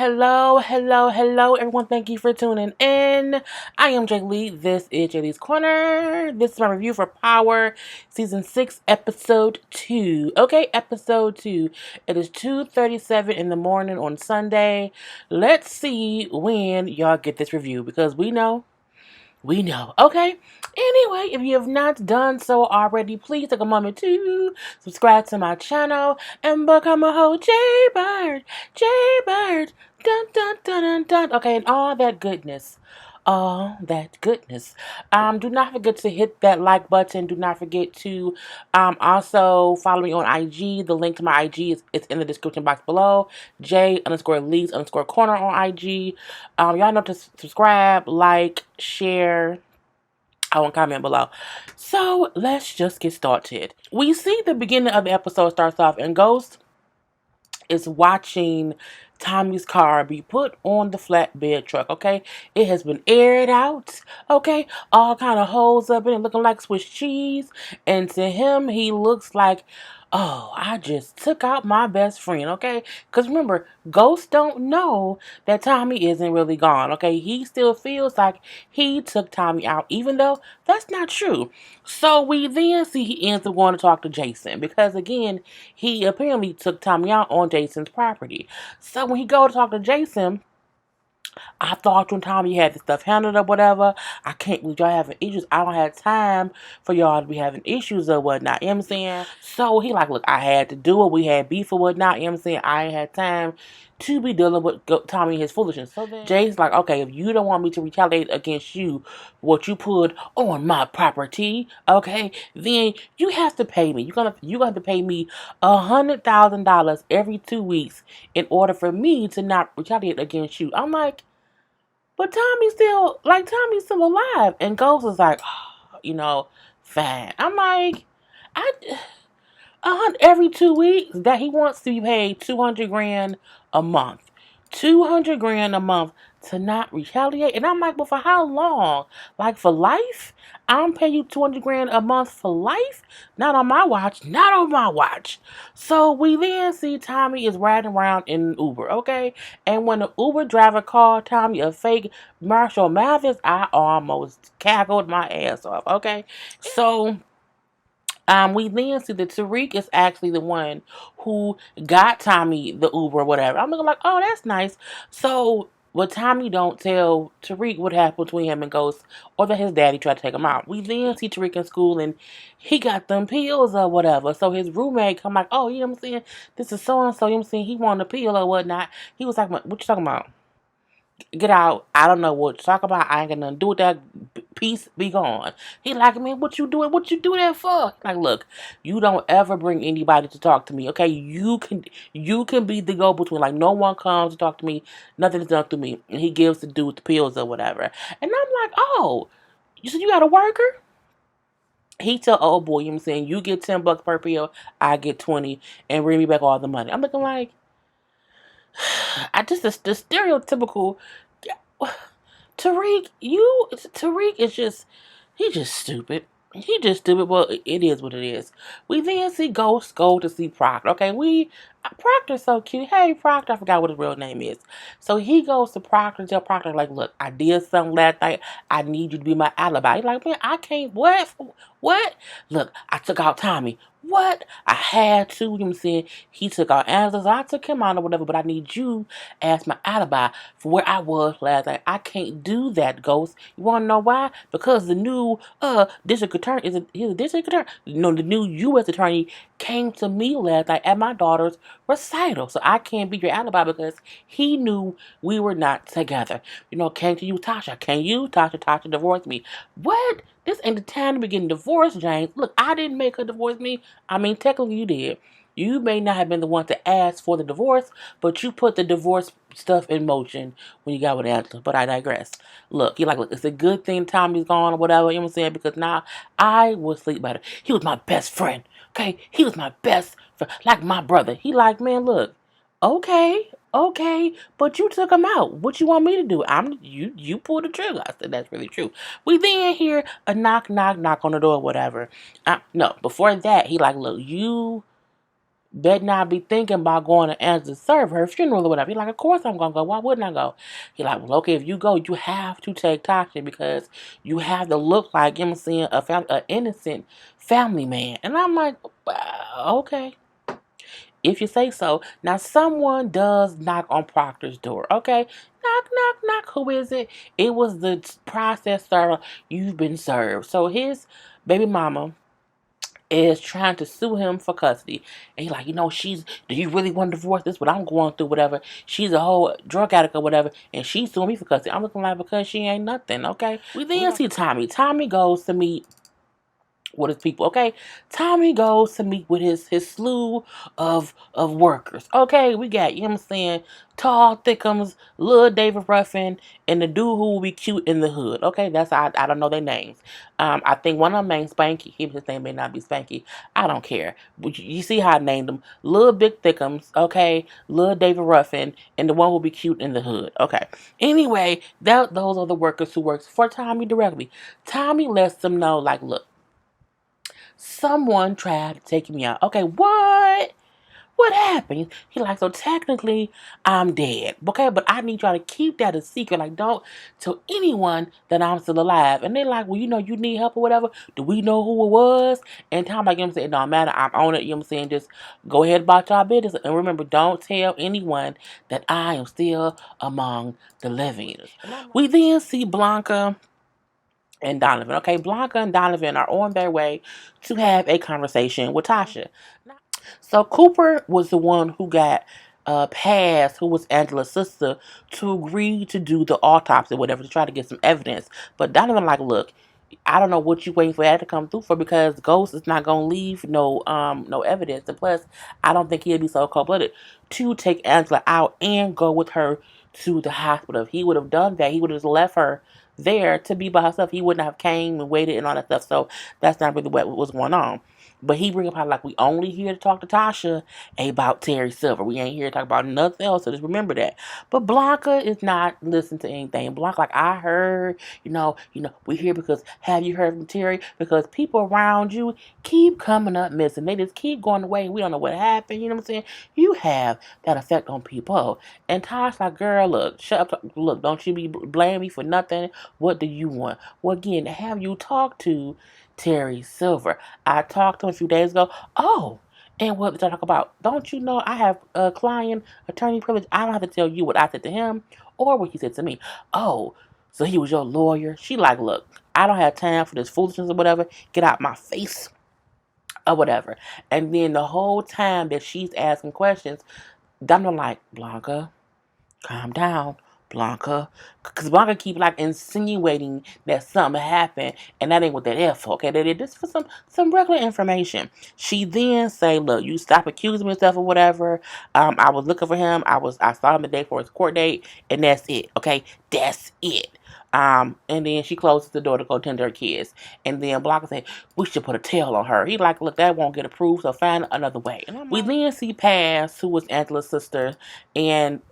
hello, everyone. Thank you for tuning in. I am JayLee. This is JLeesCorner. This is my review for Power Season 6, Episode 2. Okay, Episode 2. It is 2:37 in the morning on Sunday. Let's see when y'all get this review because we know. Okay? Anyway, if you have not done so already, please take a moment to subscribe to my channel and become a whole JayBird. JayBird. Dun dun dun dun dun. Okay, and all that goodness. Do not forget to hit that like button. Do not forget to also follow me on IG. The link to my IG is in the description box below. J_Lees_Corner on IG. Y'all know to subscribe, like, share, and comment below. So let's just get started. We see the beginning of the episode starts off and Ghost is watching Tommy's car be put on the flatbed truck. Okay, it has been aired out. Okay, all kind of holes up in it, looking like Swiss cheese. And to him, he looks like, oh, I just took out my best friend. Okay, because remember, Ghost don't know that Tommy isn't really gone. Okay, he still feels like he took Tommy out, even though that's not true. So we then see he ends up going to talk to Jason because again, he apparently took Tommy out on Jason's property. So when he go to talk to Jason, I thought when Tommy had the stuff handled or whatever, I can't believe y'all having issues. I don't have time for y'all to be having issues or whatnot. You know what I'm saying? So he like, look, I had to do it. We had beef or whatnot. You know what I'm saying? I ain't had time to be dealing with Tommy and his foolishness. So then Jay's like, okay, if you don't want me to retaliate against you, what you put on my property, okay, then you have to pay me. You're gonna have to pay me $100,000 every 2 weeks in order for me to not retaliate against you. I'm like, but Tommy's still alive. And Ghost is like, oh, fine. I'm like, every 2 weeks that he wants to be paid $200,000 a month. $200,000 a month to not retaliate. And I'm like, but for how long? Like for life? I'm paying you $200,000 a month for life? Not on my watch. Not on my watch. So we then see Tommy is riding around in an Uber, okay? And when the Uber driver called Tommy a fake Marshall Mathers, I almost cackled my ass off, okay? So we then see that Tariq is actually the one who got Tommy the Uber or whatever. I'm looking like, oh, that's nice. So, what Tommy don't tell Tariq what happened between him and Ghost, or that his daddy tried to take him out. We then see Tariq in school and he got them pills or whatever. So his roommate come like, oh, you know what I'm saying? This is so-and-so, you know what I'm saying? He wanted a pill or whatnot. He was like, what you talking about? Get out. I don't know what to talk about. I ain't got nothing to do with that. Peace be gone. He like, man, what you doing? What you do that for? Like, look, you don't ever bring anybody to talk to me, okay? You can be the go-between. Like, no one comes to talk to me. Nothing is done to me. And he gives the dude the pills or whatever. And I'm like, oh, you said you got a worker? He tell old boy, you know what I'm saying, you get $10 per pill, I get 20, and bring me back all the money. I'm looking like, the stereotypical Tariq is just, he's just stupid. He just stupid. Well, it is what it is. We then see Ghost go to see Proctor. Okay, Proctor's so cute. Hey, Proctor, I forgot what his real name is. So he goes to Proctor and tell Proctor, like, look, I did something last night. I need you to be my alibi. He's like, man, I can't. What? Look, I took out Tommy. What? I had to. You know what I'm saying? He took out Angela. I took him out or whatever, but I need you as my alibi for where I was last night. I can't do that, Ghost. You want to know why? Because the new district attorney, he's a district attorney? No, the new U.S. attorney came to me last night at my daughter's recital. So I can't be your alibi because he knew we were not together. Came to you, Tasha. Can you, Tasha divorce me? What? This ain't the time to be getting divorced, James. Look, I didn't make her divorce me. I mean, technically you did. You may not have been the one to ask for the divorce, but you put the divorce stuff in motion when you got with Angela. But I digress. Look, you're like, look, it's a good thing Tommy's gone or whatever, you know what I'm saying? Because now I will sleep better. He was my best friend, okay? He was my best friend, like my brother. He like, man, look, okay, but you took him out. What you want me to do? You pulled the trigger. I said, that's really true. We then hear a knock on the door, whatever. No, before that, he like, look, you better not be thinking about going to answer serve her funeral or whatever. He's like, of course I'm gonna go. Why wouldn't I go? He's like, well, okay, if you go, you have to take Tasha because you have to look like, you know what I'm saying, a innocent family man. And I'm like, okay, if you say so. Now, someone does knock on Proctor's door, okay? Knock, knock, knock. Who is it? It was the process server. You've been served. So his baby mama is trying to sue him for custody. And he's like, do you really want to divorce? This what I'm going through, whatever. She's a whole drug addict or whatever, and she's suing me for custody. I'm looking like, because she ain't nothing, okay? We then see Tommy. Tommy goes to meet with his people, okay? Tommy goes to meet with his slew of workers. Okay, we got, you know what I'm saying, Tall Thickums, Lil David Ruffin, and the dude who will be cute in the hood. Okay, that's I don't know their names. I think one of them named Spanky. His name may not be Spanky. I don't care. But you see how I named them. Lil Big Thickums, okay, Lil David Ruffin, and the one who will be cute in the hood. Okay. Anyway, those are the workers who works for Tommy directly. Tommy lets them know, like, look, someone tried to take me out. Okay, what? What happened? He like, so technically, I'm dead. Okay, but I need y'all to keep that a secret. Like, don't tell anyone that I'm still alive. And they're like, well, you need help or whatever. Do we know who it was? And Tom like, you know what I'm saying? It don't matter. I'm on it. You know what I'm saying? Just go ahead about y'all business. And remember, don't tell anyone that I am still among the living. We then see Blanca and Donovan. Okay, Blanca and Donovan are on their way to have a conversation with Tasha. So Cooper was the one who got passed, who was Angela's sister, to agree to do the autopsy, whatever, to try to get some evidence. But Donovan like, look, I don't know what you waiting for that to come through for, because Ghost is not gonna leave no evidence. And plus, I don't think he'd be so cold blooded to take Angela out and go with her to the hospital. If he would have done that, he would have just left her there to be by herself. He wouldn't have came and waited and all that stuff. So that's not really what was going on. But he bring up how, like, we only here to talk to Tasha about Terry Silver. We ain't here to talk about nothing else. So just remember that. But Blanca is not listening to anything. Blanca, like, I heard, we here because, have you heard from Terry? Because people around you keep coming up missing. They just keep going away. We don't know what happened. You know what I'm saying? You have that effect on people. And Tasha like, girl, look, shut up. Look, don't you be blaming me for nothing. What do you want? Well, again, have you talked to Terry Silver? I talked to him a few days ago. Oh, and what did I talk about? Don't you know I have a client attorney privilege? I don't have to tell you what I said to him or what he said to me. Oh, so he was your lawyer? She like, look, I don't have time for this foolishness or whatever. Get out my face or whatever. And then the whole time that she's asking questions, I'm like, Blanca, calm down, Blanca. Because Blanca keep, like, insinuating that something happened, and that ain't what that is for, okay? They did this for some regular information. She then say, look, you stop accusing me of stuff or whatever. I was looking for him. I saw him the day for his court date, and that's it, okay? That's it. And then she closes the door to go tend to her kids. And then Blanca say, we should put a tail on her. He like, look, that won't get approved, so find another way. We then see Paz, who was Angela's sister, and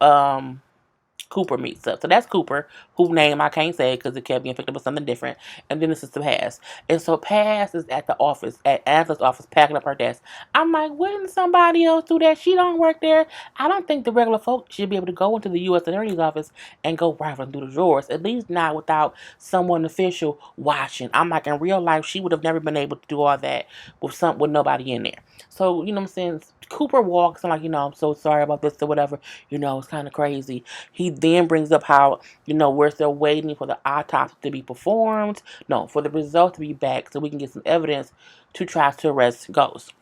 Cooper meets up. So that's Cooper, whose name I can't say because it kept being picked up with something different. And then this is Paz. And so Paz is at the office, at Angela's office, packing up her desk. I'm like, wouldn't somebody else do that? She don't work there. I don't think the regular folk should be able to go into the U.S. Attorney's office and go rifling through the drawers. At least not without someone official watching. I'm like, in real life, she would have never been able to do all that with nobody in there. So, you know what I'm saying? Cooper walks and like, I'm so sorry about this or whatever. It's kind of crazy. He then brings up how, we're still waiting for the autopsy to be performed. No, for the results to be back so we can get some evidence to try to arrest Ghost.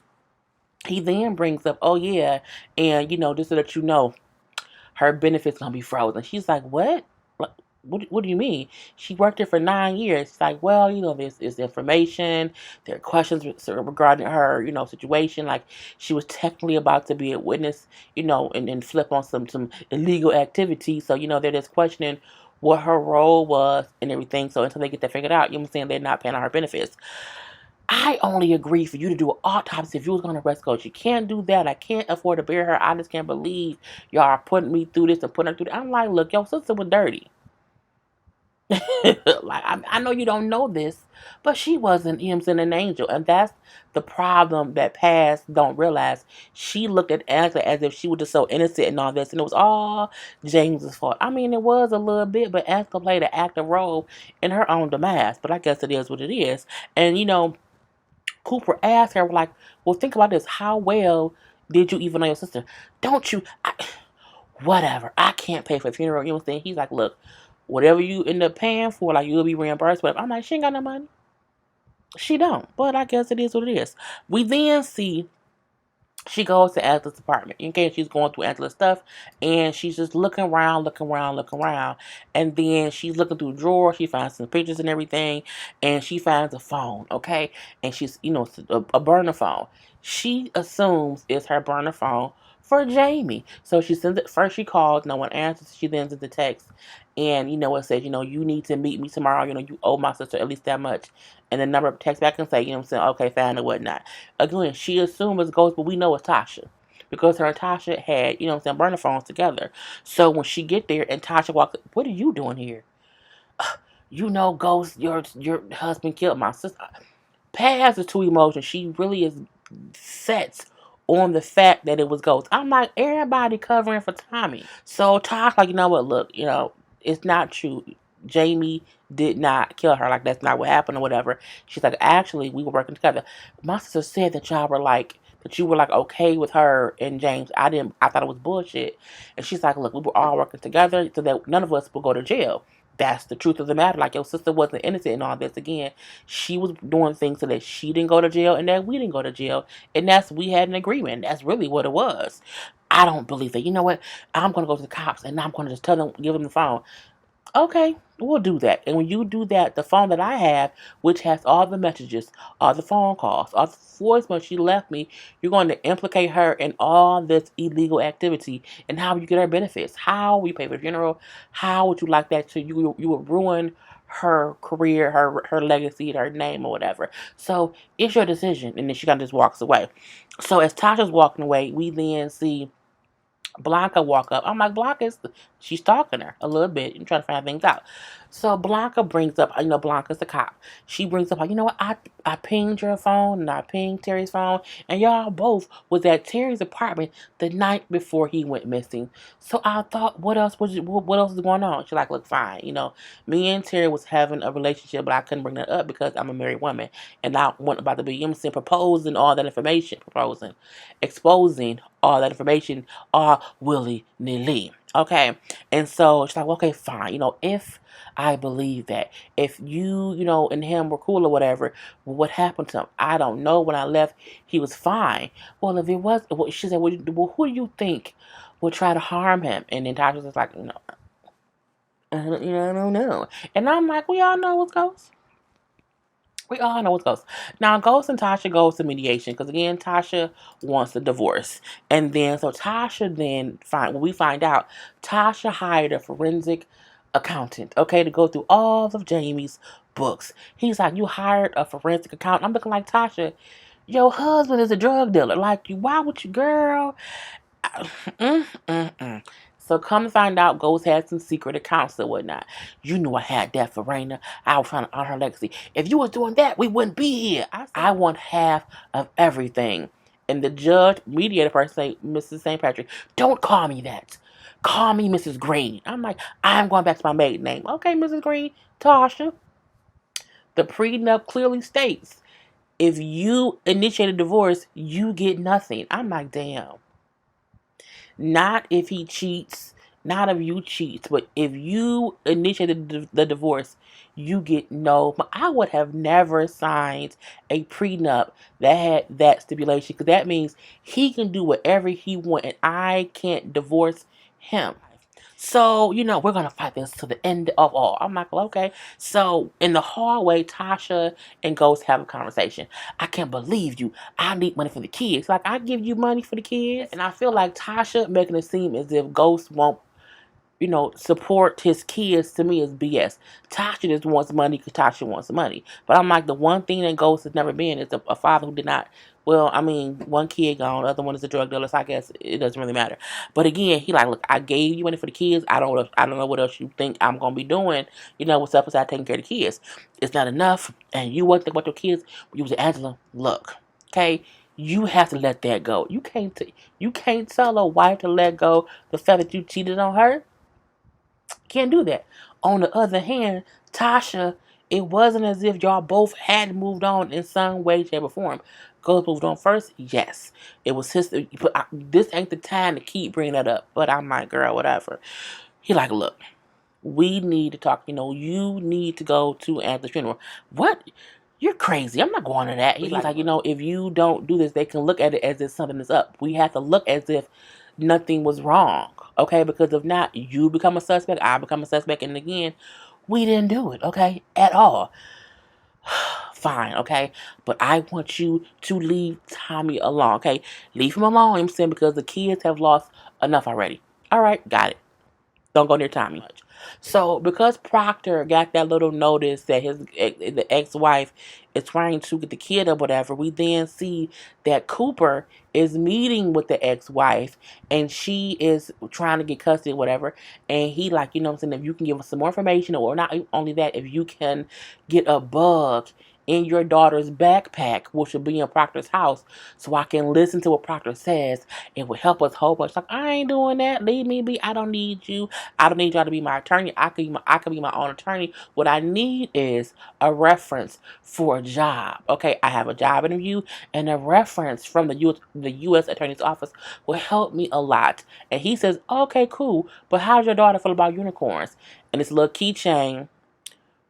He then brings up, oh yeah, and, just so that you know, her benefits gonna be frozen. She's like, what? What do you mean? She worked there for 9 years. It's like, well, this is information. There are questions regarding her, situation. Like, she was technically about to be a witness, and flip on some illegal activity. So, they're just questioning what her role was and everything. So until they get that figured out, I'm saying, they're not paying her benefits. I only agree for you to do an autopsy if you was going to arrest Coach. You can't do that. I can't afford to bury her. I just can't believe y'all are putting me through this and putting her through that. I'm like, look, your sister was dirty. Like, I know you don't know this, but she wasn't Imson an angel. And that's the problem that past don't realize. She looked at Angela as if she was just so innocent and all this, and it was all James's fault. I mean, it was a little bit, but Angela played an active role in her own demise. But I guess it is what it is. And, Cooper asked her, like, well, think about this. How well did you even know your sister? Don't you? Whatever. I can't pay for the funeral. You know what I'm saying? He's like, look, whatever you end up paying for, like, you'll be reimbursed. But I'm like, she ain't got no money. She don't. But I guess it is what it is. We then see she goes to Angela's apartment. In case she's going through Angela's stuff, and she's just looking around, and then she's looking through a drawer. She finds some pictures and everything, and she finds a phone. Okay, and she's it's a burner phone. She assumes it's her burner phone for Jamie. So she sends it first. She calls, no one answers. She then sends the text, and it says, you need to meet me tomorrow. You owe my sister at least that much, and the number text back and say, I'm saying, okay, fine or whatnot. Again, she assumes it's Ghost, but we know it's Tasha. Because her and Tasha had, burner phones together. So when she get there and Tasha walks up, what are you doing here? Ghost, your husband killed my sister. Pat has the two emotions. She really is set on the fact that it was Ghost. I'm like, everybody covering for Tommy. So Tasha, like, you know what, look, it's not true. Jamie did not kill her. Like, that's not what happened or whatever. She's like, actually, we were working together. My sister said that you were like okay with her and James. I thought it was bullshit. And she's like, look, we were all working together so that none of us would go to jail. That's the truth of the matter. Like, your sister wasn't innocent in all this. Again, she was doing things so that she didn't go to jail and that we didn't go to jail. And we had an agreement. That's really what it was. I don't believe that. You know what? I'm going to go to the cops and I'm going to just give them the phone. Okay, we'll do that. And when you do that, the phone that I have, which has all the messages, all the phone calls, all the voicemails she left me, you're going to implicate her in all this illegal activity and how you get her benefits. How we pay for the funeral. How would you like that to you would ruin her career, her legacy, her name or whatever. So it's your decision. And then she kind of just walks away. So as Tasha's walking away, we then see Blanca walk up. I'm like, she's stalking her a little bit and trying to find things out. So Blanca brings up, Blanca's the cop. She brings up, like, you know what, I pinged your phone and I pinged Terry's phone, and y'all both was at Terry's apartment the night before he went missing. So I thought, what else is going on? She's like, look, fine, me and Terry was having a relationship, but I couldn't bring that up because I'm a married woman, and I wasn't about to be, proposing all that information, exposing all that information all willy-nilly. Okay. And so she's like, well, okay, fine. If I believe that, if you, and him were cool or whatever, well, what happened to him? I don't know. When I left, he was fine. Well, if it was, she said, well, who do you think would try to harm him? And then Tasha was like, I don't know. And I'm like, we all know what's goes. We all know what's Ghost. Now, Ghost and Tasha goes to mediation because, again, Tasha wants a divorce. And then, so Tasha then, when we find out, Tasha hired a forensic accountant, okay, to go through all of Jamie's books. He's like, you hired a forensic accountant. I'm looking like, Tasha, your husband is a drug dealer. Like, why would you, girl? So come to find out, Ghost had some secret accounts and whatnot. You knew I had that for Raina. I was trying to honor her legacy. If you was doing that, we wouldn't be here. I want half of everything. And the judge, mediator person, say, Mrs. St. Patrick, don't call me that. Call me Mrs. Green. I'm like, I'm going back to my maiden name. Okay, Mrs. Green, Tasha. The prenup clearly states, if you initiate a divorce, you get nothing. I'm like, damn. Not if he cheats, not if you cheats, but if you initiated the divorce, you get no. I would have never signed a prenup that had that stipulation, because that means he can do whatever he wants and I can't divorce him. So, we're going to fight this to the end of all. I'm like, well, okay. So, in the hallway, Tasha and Ghost have a conversation. I can't believe you. I need money for the kids. Like, I give you money for the kids. And I feel like Tasha making it seem as if Ghost won't, support his kids to me is BS. Tasha just wants money because Tasha wants money. But I'm like, the one thing that Ghost has never been is a father who did not. Well, I mean, one kid gone, the other one is a drug dealer, so I guess it doesn't really matter. But again, he like, look, I gave you money for the kids. I don't know what else you think I'm gonna be doing. What's up besides taking care of the kids? It's not enough, and you wasn't thinking about your kids. You was Angela. Look, okay, you have to let that go. You can't tell a wife to let go the fact that you cheated on her. Can't do that. On the other hand, Tasha, it wasn't as if y'all both had moved on in some way, shape, or form. Ghost moved on first, yes. It was his. But this ain't the time to keep bringing that up. But I'm like, girl, whatever. He like, look, we need to talk. You need to go to Anthony's funeral. What? You're crazy. I'm not going to that. He's like, if you don't do this, they can look at it as if something is up. We have to look as if nothing was wrong. Okay? Because if not, you become a suspect, I become a suspect, and again, we didn't do it, okay? At all. Fine, okay? But I want you to leave Tommy alone, okay? Leave him alone, I'm saying, because the kids have lost enough already. Alright, got it. Don't go near Tommy much. So because Proctor got that little notice that the ex-wife is trying to get the kid or whatever, we then see that Cooper is meeting with the ex-wife and she is trying to get custody or whatever. And he like, what I'm saying, if you can give us some more information, or not only that, if you can get a bug in your daughter's backpack, which will be in Proctor's house, so I can listen to what Proctor says. It would help us whole bunch. Like, I ain't doing that. Leave me be. I don't need you. I don't need y'all to be my attorney. I could be my own attorney. What I need is a reference for a job. Okay, I have a job interview, and a reference from the U.S. Attorney's Office will help me a lot. And he says, okay, cool, but how's your daughter feel about unicorns? And this little keychain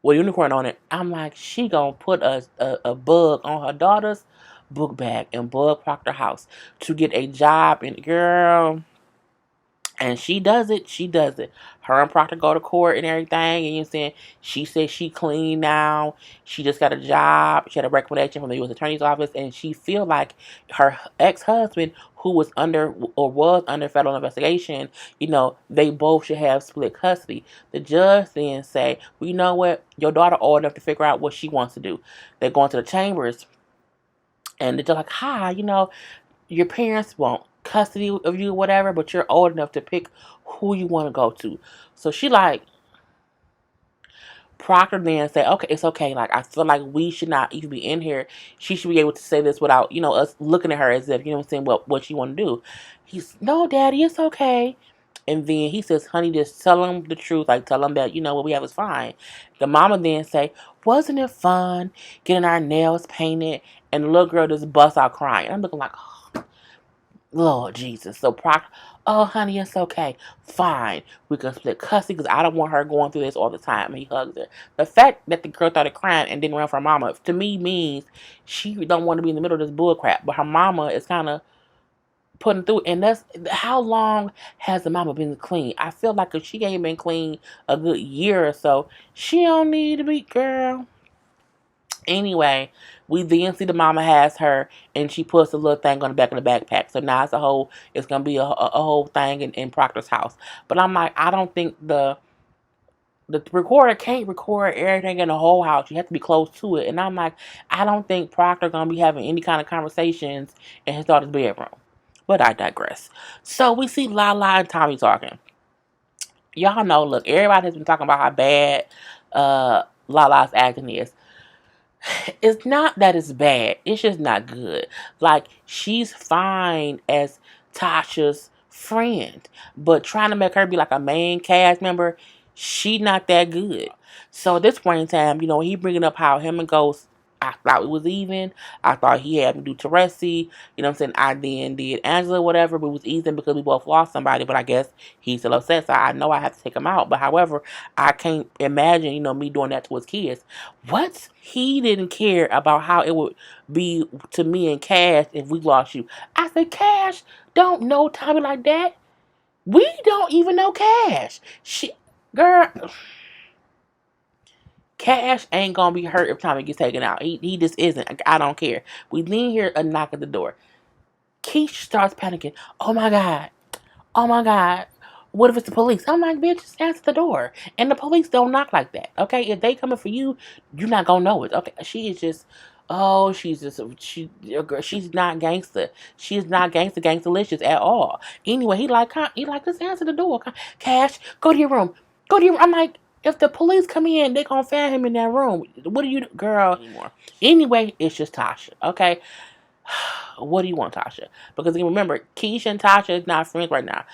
with a unicorn on it. I'm like, she gonna put a bug on her daughter's book bag and bug Proctor house to get a job. And girl, and she does it. She does it. Her and Proctor go to court and everything. And she says she clean now. She just got a job. She had a recommendation from the U.S. Attorney's Office. And she feel like her ex-husband, who was under federal investigation, they both should have split custody. The judge then say, well, you know what? Your daughter old enough to figure out what she wants to do. They're going to the chambers. And they're like, hi, your parents want custody of you or whatever, but you're old enough to pick who you want to go to. So she like, Proctor then say, okay, it's okay. Like, I feel like we should not even be in here. She should be able to say this without, us looking at her as if, what she want to do. He's, no, Daddy, it's okay. And then he says, honey, just tell him the truth. Like, tell him that, what we have is fine. The mama then say, wasn't it fun getting our nails painted? And the little girl just busts out crying. I'm looking like, oh, Lord Jesus. So Proctor, oh, honey, it's okay. Fine. We can split custody because I don't want her going through this all the time. And he hugs her. The fact that the girl started crying and didn't run for her mama, to me, means she don't want to be in the middle of this bull crap. But her mama is kind of putting through. And that's, how long has the mama been clean? I feel like if she ain't been clean a good year or so, she don't need to be, girl. Anyway, we then see the mama has her, and she puts a little thing on the back of the backpack. So now it's gonna be a whole thing in Proctor's house. But I'm like, I don't think the recorder can't record everything in the whole house. You have to be close to it. And I'm like, I don't think Proctor gonna be having any kind of conversations in his daughter's bedroom. But I digress. So we see Lala and Tommy talking. Y'all know, look, everybody has been talking about how bad Lala's acting is. It's not that it's bad. It's just not good. Like, she's fine as Tasha's friend, but trying to make her be like a main cast member, she not that good. So at this point in time, he bringing up how him and Ghost, I thought it was even. I thought he had to do Teresi. You know what I'm saying? I then did Angela, whatever, but it was even because we both lost somebody. But I guess he's still upset, so I know I have to take him out. But however, I can't imagine, me doing that to his kids. What? He didn't care about how it would be to me and Cash if we lost you. I said, Cash don't know Tommy like that. We don't even know Cash. Girl, Cash ain't gonna be hurt if Tommy gets taken out. He just isn't. I don't care. We then hear a knock at the door. Keisha starts panicking. Oh my God. Oh my God. What if it's the police? I'm like, bitch, just answer the door. And the police don't knock like that. Okay, if they coming for you, you're not gonna know it. Okay, she is just, oh, she's not gangster. She's not gangstalicious at all. Anyway, he like, just answer the door. Cash, go to your room. Go to your. I'm like, if the police come in, they gonna find him in that room. What do you, girl? Anymore. Anyway, it's just Tasha. Okay, what do you want, Tasha? Because remember, Keisha and Tasha is not friends right now.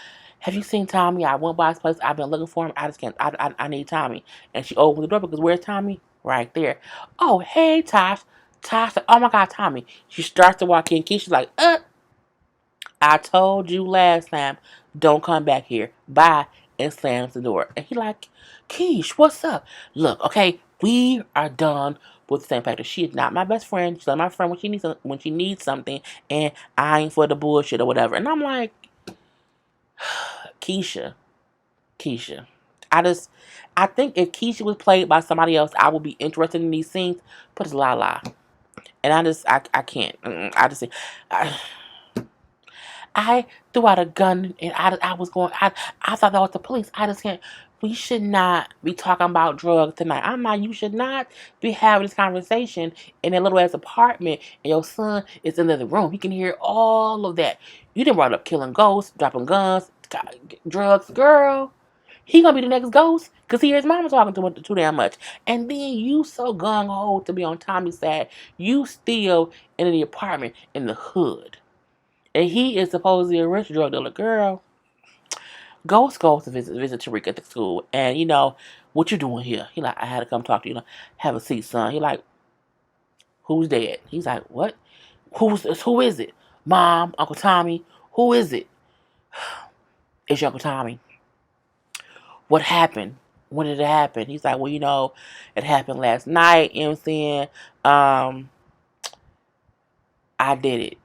Have you seen Tommy? I went by his place. I've been looking for him. I just can't. I need Tommy. And she opened the door because where's Tommy? Right there. Oh, hey, Tosh. Tosh. Oh my God, Tommy. She starts to walk in. Keisha's like, I told you last time, don't come back here. Bye. And slams the door. And he like, Keish, what's up? Look, okay, we are done with the same factor. She is not my best friend. She's not my friend when she needs something, and I ain't for the bullshit or whatever. And I'm like, Keisha. I think if Keisha was played by somebody else, I would be interested in these scenes. But it's la. And I can't. I threw out a gun and I thought that was the police. I just can't. We should not be talking about drugs tonight. You should not be having this conversation in that little ass apartment and your son is in the other room. He can hear all of that. You didn't brought up killing ghosts, dropping guns, drugs, girl. He gonna be the next ghost because he hears mama talking to him too damn much. And then you so gung ho to be on Tommy's side, you still in the apartment in the hood. And he is supposedly a rich drug dealer. Girl, Ghost goes to visit Tariq at the school. And, what you doing here? He like, I had to come talk to you. Have a seat, son. He like, who's dead? He's like, what? Who is it? Mom, Uncle Tommy. Who is it? It's your Uncle Tommy. What happened? When did it happen? He's like, well, it happened last night. You know what I'm saying? I did it.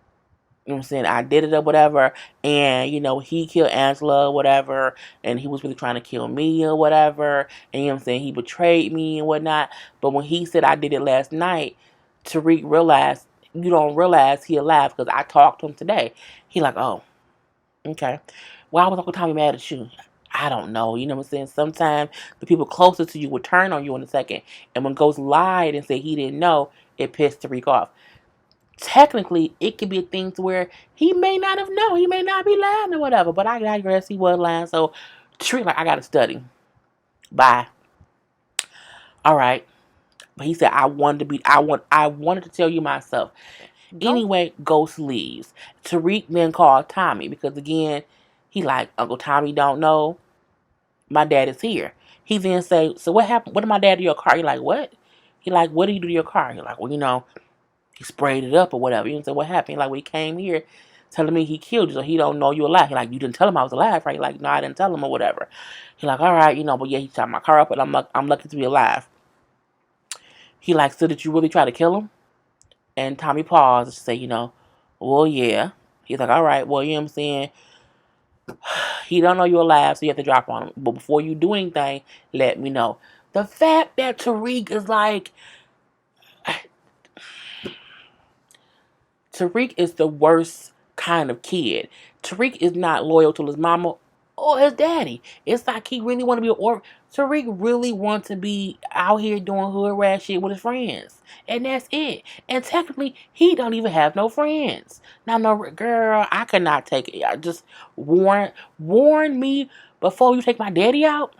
You know what I'm saying? I did it or whatever. And, he killed Angela or whatever. And he was really trying to kill me or whatever. And, you know what I'm saying? He betrayed me and whatnot. But when he said I did it last night, Tariq realized, you don't realize he alive because I talked to him today. He like, oh, okay. Why was Uncle Tommy mad at you? I don't know. You know what I'm saying? Sometimes the people closest to you would turn on you in a second. And when Ghost lied and said he didn't know, it pissed Tariq off. Technically, it could be things where he may not have known. He may not be lying or whatever. But I digress. He was lying. So, Tariq like, I got to study. Bye. All right. But he said, I wanted to tell you myself. Anyway, Ghost leaves. Tariq then called Tommy because, again, he like, Uncle Tommy don't know. My dad is here. He then say, so what happened? What did my dad do to your car? He like, what? He like, what did you do to your car? He like, well, he sprayed it up or whatever. You know, so what happened? He like, when he came here telling me he killed you, so he don't know you alive. He like, you didn't tell him I was alive, right? He like, no, I didn't tell him or whatever. He like, all right, but yeah, he shot my car up and I'm lucky to be alive. He like, so did you really try to kill him? And Tommy paused and say, well, yeah. He's like, all right, well, you know what I'm saying? He don't know you're alive, so you have to drop on him. But before you do anything, let me know. The fact that Tariq is like, Tariq is the worst kind of kid. Tariq is not loyal to his mama or his daddy. It's like he really want to be an orphan. Tariq really wants to be out here doing hood rat shit with his friends. And that's it. And technically, he don't even have no friends. Now, no, girl, I could not take it. I just warn me before you take my daddy out.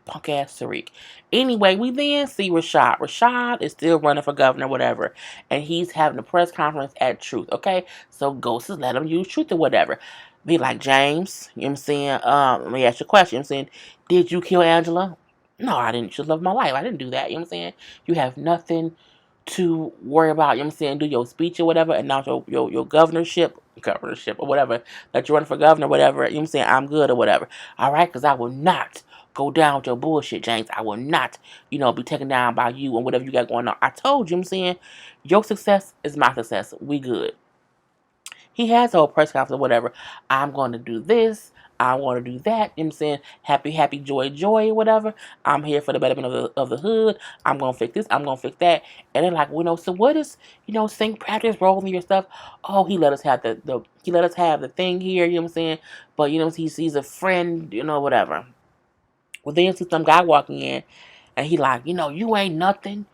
Punk ass Tariq. Anyway, we then see Rashad. Rashad is still running for governor, whatever. And he's having a press conference at Truth, okay? So Ghost is let him use Truth or whatever. Be like, James, you know what I'm saying? Let me ask you a question. You know what I'm saying, did you kill Angela? No, I didn't. She loved my life. I didn't do that. You know what I'm saying? You have nothing to worry about. You know what I'm saying? Do your speech or whatever. Announce your governorship or whatever. That you're running for governor or whatever. You know what I'm saying? I'm good or whatever. All right? Because I will not go down with your bullshit, James. I will not, be taken down by you and whatever you got going on. I told you, I'm saying, your success is my success. We good. He has a whole press conference or whatever. I'm going to do this. I want to do that. You know what I'm saying? Happy, happy, joy, joy, whatever. I'm here for the betterment of the hood. I'm going to fix this. I'm going to fix that. And they're like, well, so what is, St. Patrick's role in your stuff? Oh, he let us have he let us have the thing here, you know what I'm saying? But, he's a friend, whatever. Well, then see some guy walking in, and he like, you ain't nothing.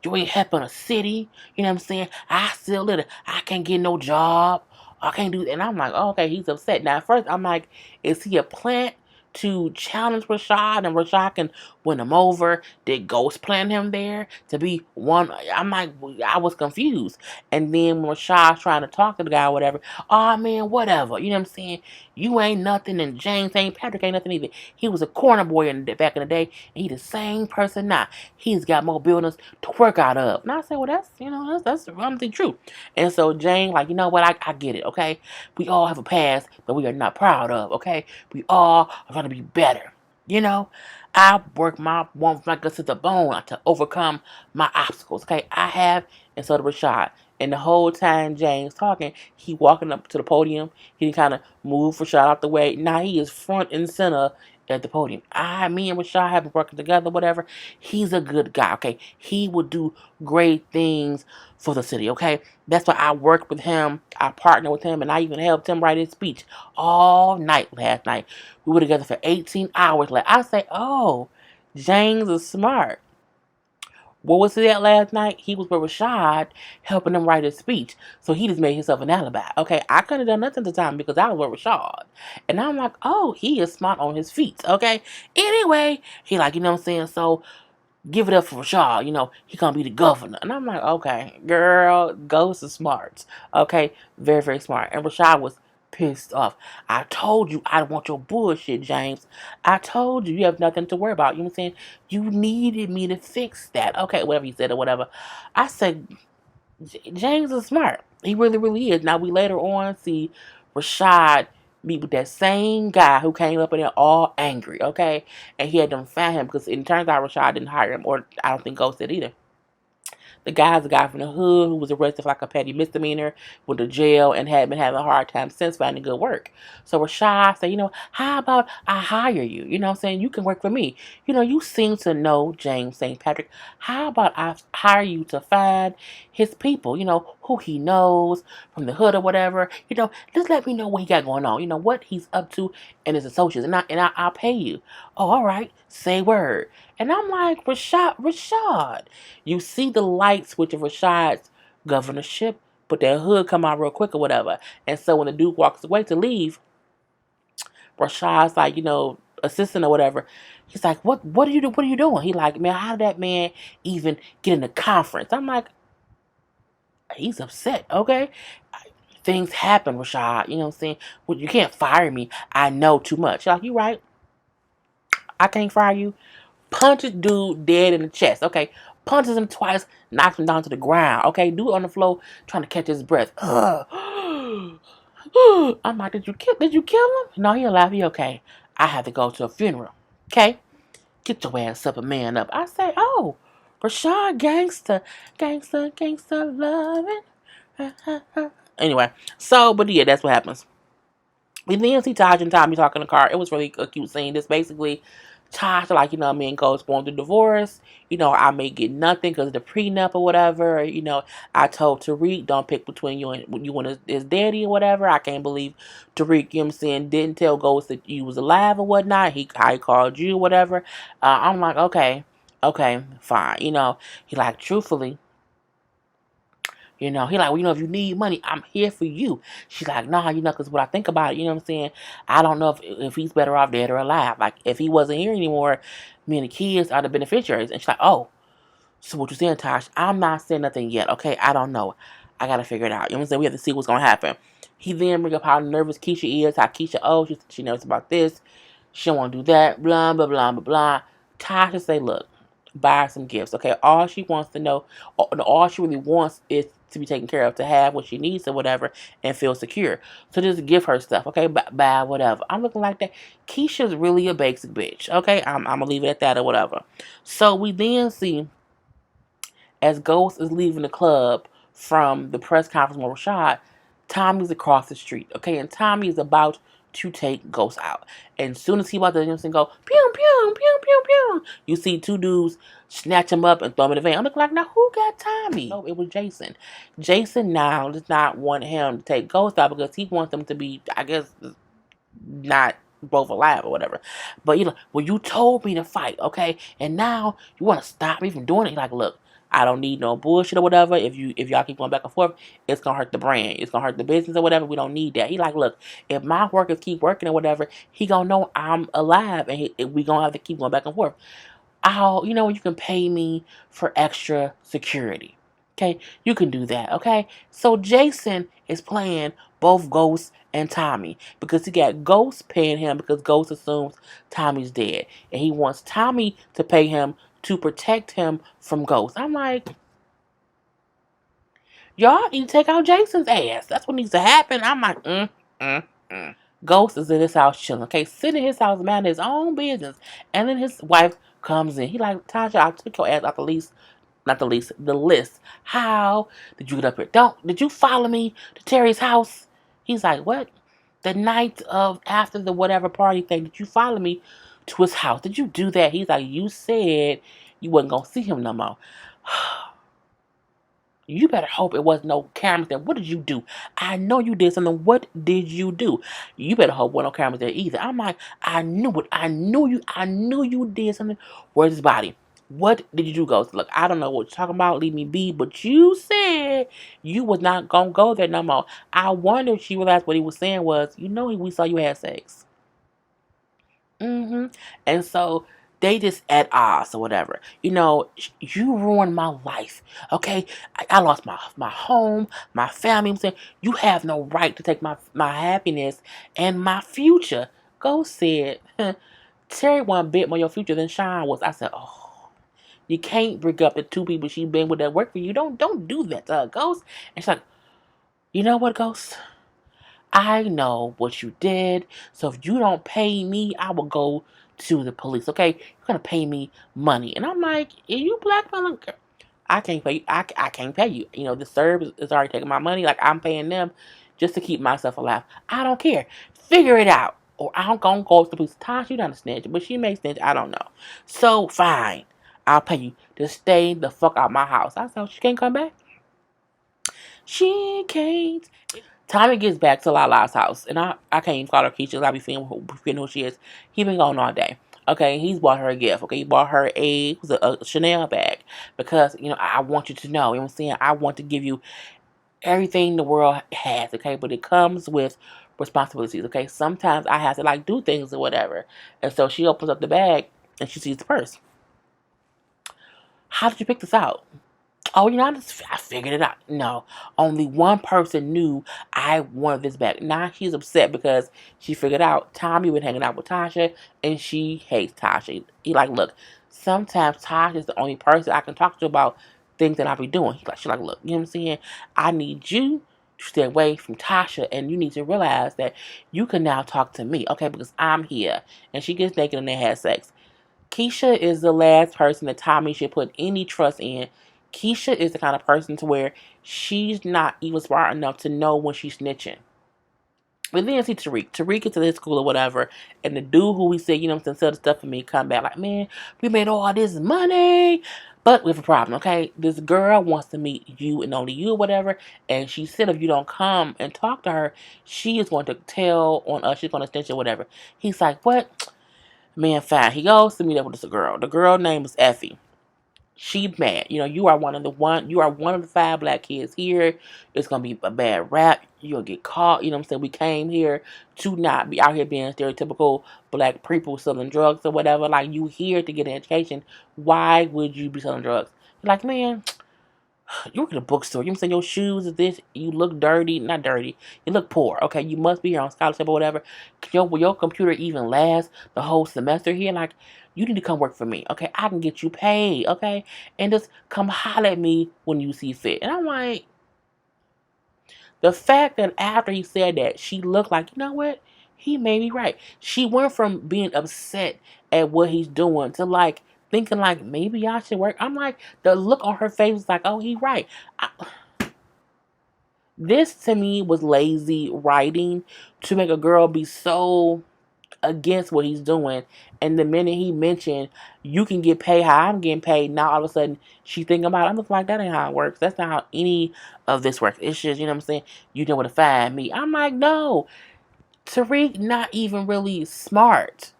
You ain't helping a city. You know what I'm saying? I still live. I can't get no job. I can't do that. And I'm like, oh, okay, he's upset. Now, at first, I'm like, is he a plant to challenge Rashad and Rashad can win him over? Did Ghost plant him there to be one? I'm like, I was confused. And then when Rashad's trying to talk to the guy or whatever, oh, man, whatever. You know what I'm saying? You ain't nothing, and James St. Patrick ain't nothing either. He was a corner boy back in the day, and he the same person now. He's got more buildings to work out of. And I said, well, that's something true. And so Jane, like, you know what, I get it, okay? We all have a past that we are not proud of, okay? We all are going to be better, I work my guts to the bone to overcome my obstacles, okay? I have, and so did Rashad. And the whole time James talking, he walking up to the podium. He kind of moved Rashad out the way. Now he is front and center at the podium. Me and Rashad have been working together, whatever. He's a good guy, okay? He will do great things for the city, okay? That's why I worked with him. I partnered with him, and I even helped him write his speech all night last night. We were together for 18 hours. Like I say, oh, James is smart. What was he at last night? He was with Rashad helping him write his speech. So he just made himself an alibi. Okay, I couldn't have done nothing at the time because I was with Rashad. And I'm like, oh, he is smart on his feet. Okay. Anyway, he like, you know what I'm saying? So give it up for Rashad. He gonna be the governor. And I'm like, okay, girl, Ghost is smart. Okay, very, very smart. And Rashad was pissed off. I told you I don't want your bullshit, James. I told you have nothing to worry about. You know what I'm saying? You needed me to fix that. Okay, whatever he said or whatever. I said, James is smart. He really, really is. Now we later on see Rashad meet with that same guy who came up in there all angry, okay? And he had them find him because it turns out Rashad didn't hire him, or I don't think Ghost did either. The guy's a guy from the hood who was arrested for like a petty misdemeanor, went to jail, and had been having a hard time since finding good work. So Rashad said, how about I hire you? You know what I'm saying? You can work for me. You seem to know James St. Patrick. How about I hire you to find his people, who he knows from the hood or whatever. Just let me know what he got going on. What he's up to and his associates. I'll pay you. Oh, all right. Say word. And I'm like, Rashad. You see the light switch of Rashad's governorship, but that hood come out real quick or whatever. And so when the dude walks away to leave, Rashad's like, assistant or whatever. He's like, what are you doing? He like, man, how did that man even get in the conference? I'm like, he's upset, okay? Things happen, Rashad. You know what I'm saying? Well, you can't fire me. I know too much. Like, you right. I can't fire you. Punches dude dead in the chest. Okay. Punches him twice, knocks him down to the ground. Okay. Dude on the floor trying to catch his breath. I'm like, did you kill him? No, he alive. He okay. I have to go to a funeral. Okay. Get your ass up and man up. I say, oh, Rashad gangster, gangster, gangster loving. Anyway, so, but yeah, that's what happens. We then see Taj and Tommy talking in the car. It was really a cute scene. This basically, Taj, like, me and Cole's going through divorce. I may get nothing because of the prenup or whatever. I told Tariq, don't pick between you and his daddy or whatever. I can't believe Tariq, you know what I'm saying, didn't tell Ghost that you was alive or whatnot. He called you, whatever. I'm like, okay, fine. He like, truthfully, he like, well, if you need money, I'm here for you. She's like, nah, because what I think about it, you know what I'm saying? I don't know if he's better off dead or alive. Like, if he wasn't here anymore, me and the kids are the beneficiaries. And she's like, oh, so what you saying, Tosh? I'm not saying nothing yet, okay? I don't know. I got to figure it out. You know what I'm saying? We have to see what's going to happen. He then bring up how nervous Keisha is, how Keisha, oh, she knows about this. She don't want to do that, blah, blah, blah, blah, blah. Tasha say, look, buy her some gifts, okay? All she wants to know, all she really wants is to be taken care of, to have what she needs or whatever, and feel secure. So just give her stuff, okay? Buy whatever. I'm looking like that. Keisha's really a basic bitch, okay? I'm going to leave it at that or whatever. So we then see, as Ghost is leaving the club from the press conference with Rashad, Tommy's across the street, okay? And Tommy is about to take Ghost out. And as soon as he about to, you know, go, pew, pew, pew, pew, pew, you see two dudes snatch him up and throw him in the van. I'm looking like, now who got Tommy? No, it was Jason. Jason now does not want him to take Ghost out because he wants them to be, I guess, not both alive or whatever. But you know, well, you told me to fight, okay? And now you want to stop me from doing it. You're like, look, I don't need no bullshit or whatever. If y'all keep going back and forth, it's gonna hurt the brand. It's gonna hurt the business or whatever. We don't need that. He like, look, if my workers keep working or whatever, he gonna know I'm alive, and we gonna have to keep going back and forth. You know, you can pay me for extra security. Okay, you can do that. Okay, so Jason is playing both Ghost and Tommy because he got Ghost paying him because Ghost assumes Tommy's dead, and he wants Tommy to pay him to protect him from Ghost. I'm like, y'all need to take out Jason's ass. That's what needs to happen. I'm like, Ghost is in his house chilling, okay? Sitting in his house, minding his own business. And then his wife comes in. He like, Tasha, I took your ass off the lease. Not the lease, the list. How did you get up here? Did you follow me to Terry's house? He's like, what? The night of after the whatever party thing, did you follow me to his house? Did you do that? He's like, you said you wasn't going to see him no more. You better hope it was no cameras there. What did you do? I know you did something. What did you do? You better hope there no cameras there either. I'm like, I knew it. I knew you. I knew you did something. Where's his body? What did you do, Ghost? Look, I don't know what you're talking about. Leave me be. But you said you was not going to go there no more. I wonder if she realized what he was saying was, you know, we saw you had sex. And so they just at odds or whatever. You know, you ruined my life. Okay, I lost my home, my family. I'm saying you have no right to take my happiness and my future. Ghost said, Terry wasn't bit more your future than Sean was. I said, oh. You can't bring up the two people she been with that work for you. Don't do that to her, Ghost. And she's like, you know what, Ghost? I know what you did. So if you don't pay me, I will go to the police. Okay, you're gonna pay me money. And I'm like, are you blackmailing? I can't pay you. I can't pay you. You know, the service is already taking my money. Like I'm paying them just to keep myself alive. I don't care. Figure it out. Or I'm gonna go to the police. Tosh, you done a snitch, but she may snitch. I don't know. So fine, I'll pay you to stay the fuck out my house. I said, she can't come back. She can't. Tommy gets back to Lala's house, and I can't even call her Keisha. I be forgetting who she is. He been gone all day. Okay, he's bought her a gift. Okay, he bought her a Chanel bag because you know I want you to know. You know what I'm saying? I want to give you everything the world has. Okay, but it comes with responsibilities. Okay, sometimes I have to like do things or whatever, and so she opens up the bag and she sees the purse. How did you pick this out? Oh, you know, I figured it out. No, only one person knew I wanted this back. Now she's upset because she figured out Tommy been hanging out with Tasha and she hates Tasha. He like, look, sometimes Tasha is the only person I can talk to about things that I be doing. She's like, look, you know what I'm saying? I need you to stay away from Tasha and you need to realize that you can now talk to me, okay? Because I'm here. And she gets naked and they had sex. Keisha is the last person that Tommy should put any trust in. Keisha is the kind of person to where she's not even smart enough to know when she's snitching. But then see Tariq. Tariq is to his school or whatever, and the dude who we said, you know, sell the stuff for me, come back like, man, we made all this money, but we have a problem, okay? This girl wants to meet you and only you or whatever, and she said if you don't come and talk to her, she is going to tell on us, she's going to snitch or whatever. He's like, what? Man, fine. He goes to meet up with this girl. The girl name is Effie. She's mad. You know, you are one of the 5 black kids here. It's gonna be a bad rap. You'll get caught. You know what I'm saying? We came here to not be out here being stereotypical black people selling drugs or whatever. Like you here to get an education. Why would you be selling drugs? You're like, man, you work at a bookstore. You know what I'm saying? Your shoes is this. You look dirty. Not dirty. You look poor. Okay, you must be here on scholarship or whatever. Will your computer even last the whole semester here? Like, you need to come work for me. Okay, I can get you paid. Okay, and just come holler at me when you see fit. And I'm like, the fact that after he said that, she looked like, you know what? He may be right. She went from being upset at what he's doing to like thinking like maybe I should work. I'm like, the look on her face was like, oh, he right. This to me was lazy writing to make a girl be so against what he's doing. And the minute he mentioned you can get paid how I'm getting paid, now all of a sudden she thinking about it. I'm just like, that ain't how it works. That's not how any of this works. It's just, you know what I'm saying, you know where to find me. I'm like, no. Tariq not even really smart.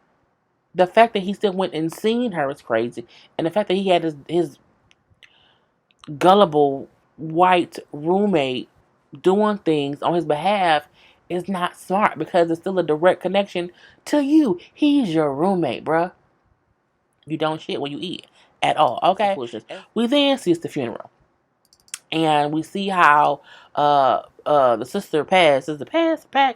The fact that he still went and seen her is crazy. And the fact that he had his gullible white roommate doing things on his behalf is not smart, because it's still a direct connection to you. He's your roommate, bruh. You don't shit when you eat at all. Okay. We then see the funeral, and we see how the sister Pax, is it Pax? I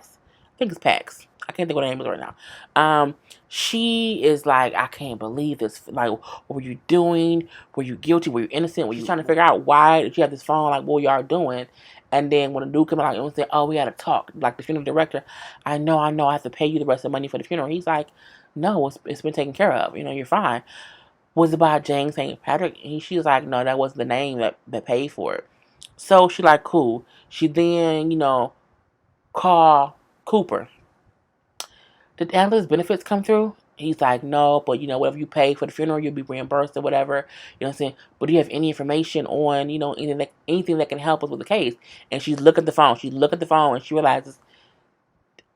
think it's Pax. I can't think what her name is right now. She is like, I can't believe this. Like, what were you doing? Were you guilty? Were you innocent? Were you trying to figure out why did you have this phone? Like, what y'all doing? And then when the dude came out and said, oh, we had to talk. Like, the funeral director, I know, I have to pay you the rest of the money for the funeral. He's like, no, it's been taken care of. You know, you're fine. Was about James St. Patrick. And she was like, no, that wasn't the name that paid for it. So she like, cool. She then, call Cooper. Did Atlas benefits come through? He's like, no, but whatever you pay for the funeral, you'll be reimbursed or whatever. You know what I'm saying? But do you have any information on, anything that can help us with the case? And she's looking at the phone. She look at the phone and she realizes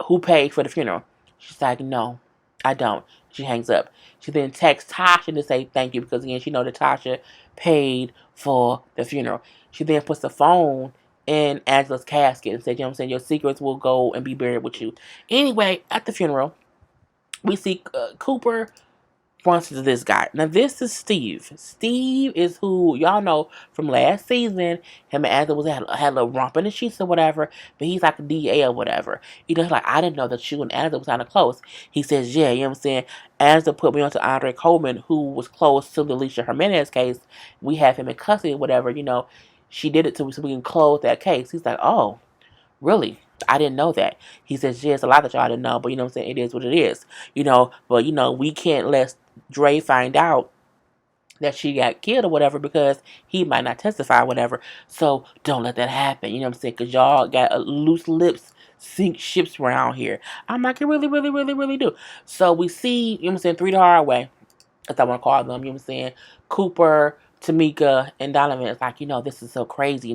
who paid for the funeral. She's like, no, I don't. She hangs up. She then texts Tasha to say thank you, because again, she know that Tasha paid for the funeral. She then puts the phone in Angela's casket and said, you know what I'm saying, your secrets will go and be buried with you. Anyway, at the funeral, we see Cooper runs into this guy. Now, this is Steve. Steve is who y'all know from last season. Him and Angela had a little romp in the sheets or whatever, but he's like a DA or whatever. He's like, I didn't know that you and Angela was kind of close. He says, yeah, you know what I'm saying? Angela put me onto Andre Coleman, who was close to the Alicia Jimenez case. We have him in custody or whatever, She did it so we can close that case. He's like, oh, really? I didn't know that. He says, yes, a lot that y'all didn't know, but you know what I'm saying? It is what it is. But we can't let Dre find out that she got killed or whatever, because he might not testify or whatever. So don't let that happen. You know what I'm saying? Because y'all got loose lips sink ships around here. I'm like, it really, really, really, really do. So we see, you know what I'm saying, three the hard way, as I want to call them, you know what I'm saying, Cooper, Tamika, and Donovan. It's like, this is so crazy,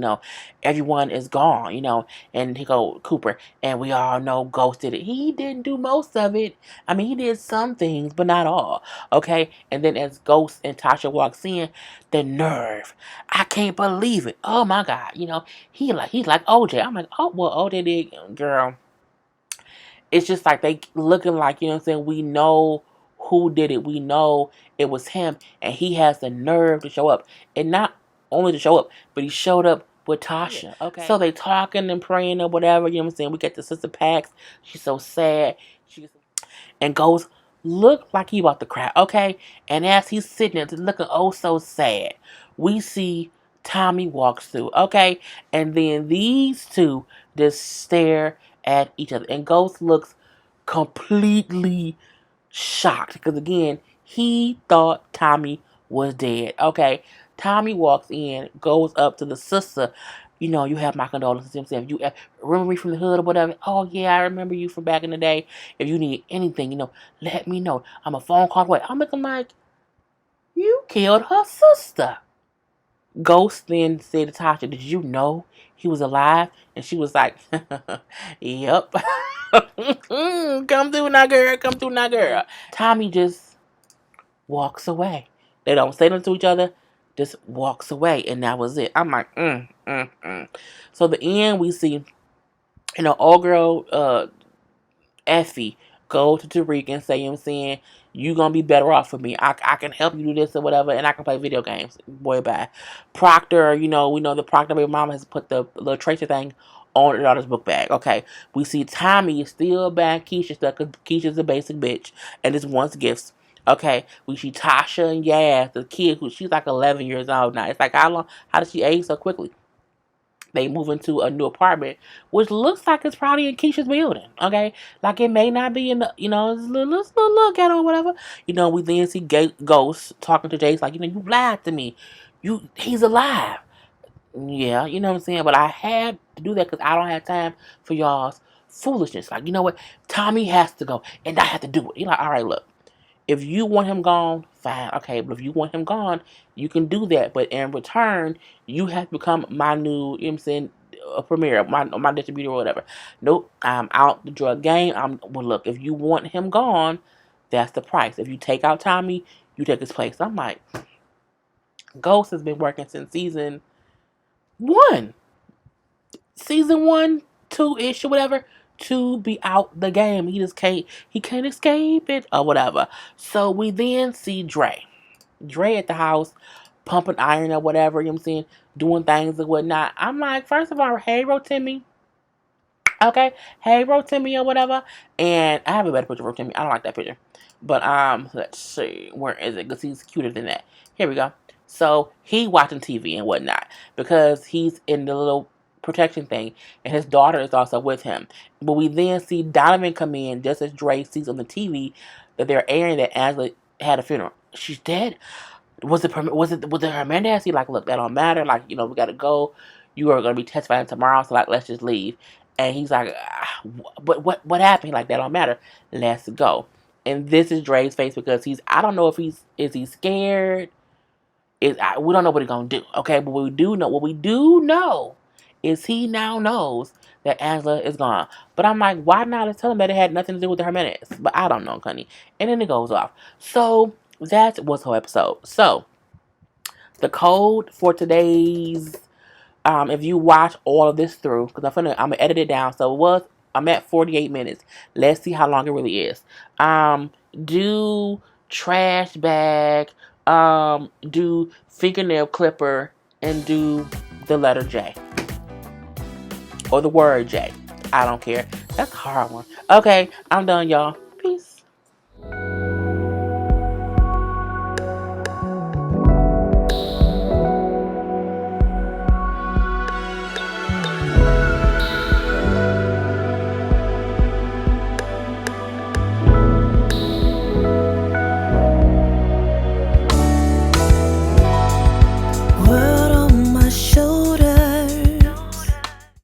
everyone is gone, and he go, Cooper, and we all know Ghost did it. He didn't do most of it. I mean, he did some things, but not all, okay? And then as Ghost and Tasha walks in, the nerve. I can't believe it. Oh, my God. He's like OJ. I'm like, oh, well, OJ did, girl. It's just like they looking like, you know what I'm saying, we know who did it. We know it was him, and he has the nerve to show up. And not only to show up, but he showed up with Tasha. Yeah, okay. So they talking and praying or whatever, you know what I'm saying? We get the sister Pax. She's so sad. And goes, look like he about to cry, okay? And as he's sitting there looking oh so sad, we see Tommy walks through, okay? And then these two just stare at each other. And Ghost looks completely shocked, because again, he thought Tommy was dead, okay? Tommy walks in, goes up to the sister. You have my condolences. If you remember me from the hood or whatever, oh yeah, I remember you from back in the day. If you need anything, let me know. I'm a phone call away. I'm looking like, you killed her sister. Ghost then said to Tasha, did you know he was alive? And she was like, yep. Come through now, girl. Come through now, girl. Tommy just walks away. They don't say nothing to each other. Just walks away. And that was it. I'm like, So the end, we see, old girl, Effie, go to Tariq and say, you know what I'm saying, you gonna be better off for me. I can help you do this or whatever, and I can play video games. Boy, bye. Proctor, we know the Proctor baby mama has put the little Tracy thing on her daughter's book bag. Okay. We see Tommy is still buying Keisha stuff, because Keisha's a basic bitch and just wants gifts. Okay. We see Tasha and Yaz, the kid who she's like 11 years old now. It's like, how did she age so quickly? They move into a new apartment, which looks like it's probably in Keisha's building, okay? Like, it may not be in the, it's a little ghetto or whatever. We then see Ghost talking to Jace, like, you lied to me. He's alive. Yeah, you know what I'm saying? But I had to do that because I don't have time for y'all's foolishness. Like, you know what? Tommy has to go, and I have to do it. You're like, all right, look. If you want him gone, fine, okay. But if you want him gone, you can do that. But in return, you have to become my new, you know what I'm saying, a premier, my distributor or whatever. Nope, I'm out the drug game. Well, look, if you want him gone, that's the price. If you take out Tommy, you take his place. I'm like, Ghost has been working since one, season one, two ish or whatever, to be out the game. He can't escape it or whatever. So we then see Dre at the house, pumping iron or whatever, you know what I'm saying, doing things and whatnot. I'm like, first of all, hey Rotimi. Okay, hey Rotimi or whatever. And I have a better picture of Rotimi. I don't like that picture. But let's see, where is it? Because he's cuter than that. Here we go. So he watching TV and whatnot because he's in the little protection thing, and his daughter is also with him. But we then see Donovan come in just as Dre sees on the TV that they're airing that Angela had a funeral. She's dead. Was it Hernandez? He like, look, that don't matter. Like, we gotta go. You are gonna be testifying tomorrow, so like, let's just leave. And he's like, but what happened? Like, that don't matter. Let's go. And this is Dre's face because I don't know if is he scared? We don't know what he's gonna do. Okay, but what we do know is he now knows that Angela is gone. But I'm like, why not just tell him that it had nothing to do with the Jimenez? But I don't know, honey. And then it goes off. So that was the whole episode. So the code for today's, if you watch all of this through, because I'm gonna edit it down. So I'm at 48 minutes. Let's see how long it really is. Do trash bag, do fingernail clipper, and do the letter J or the word J. I don't care. That's a hard one. Okay, I'm done, y'all. Peace. Well,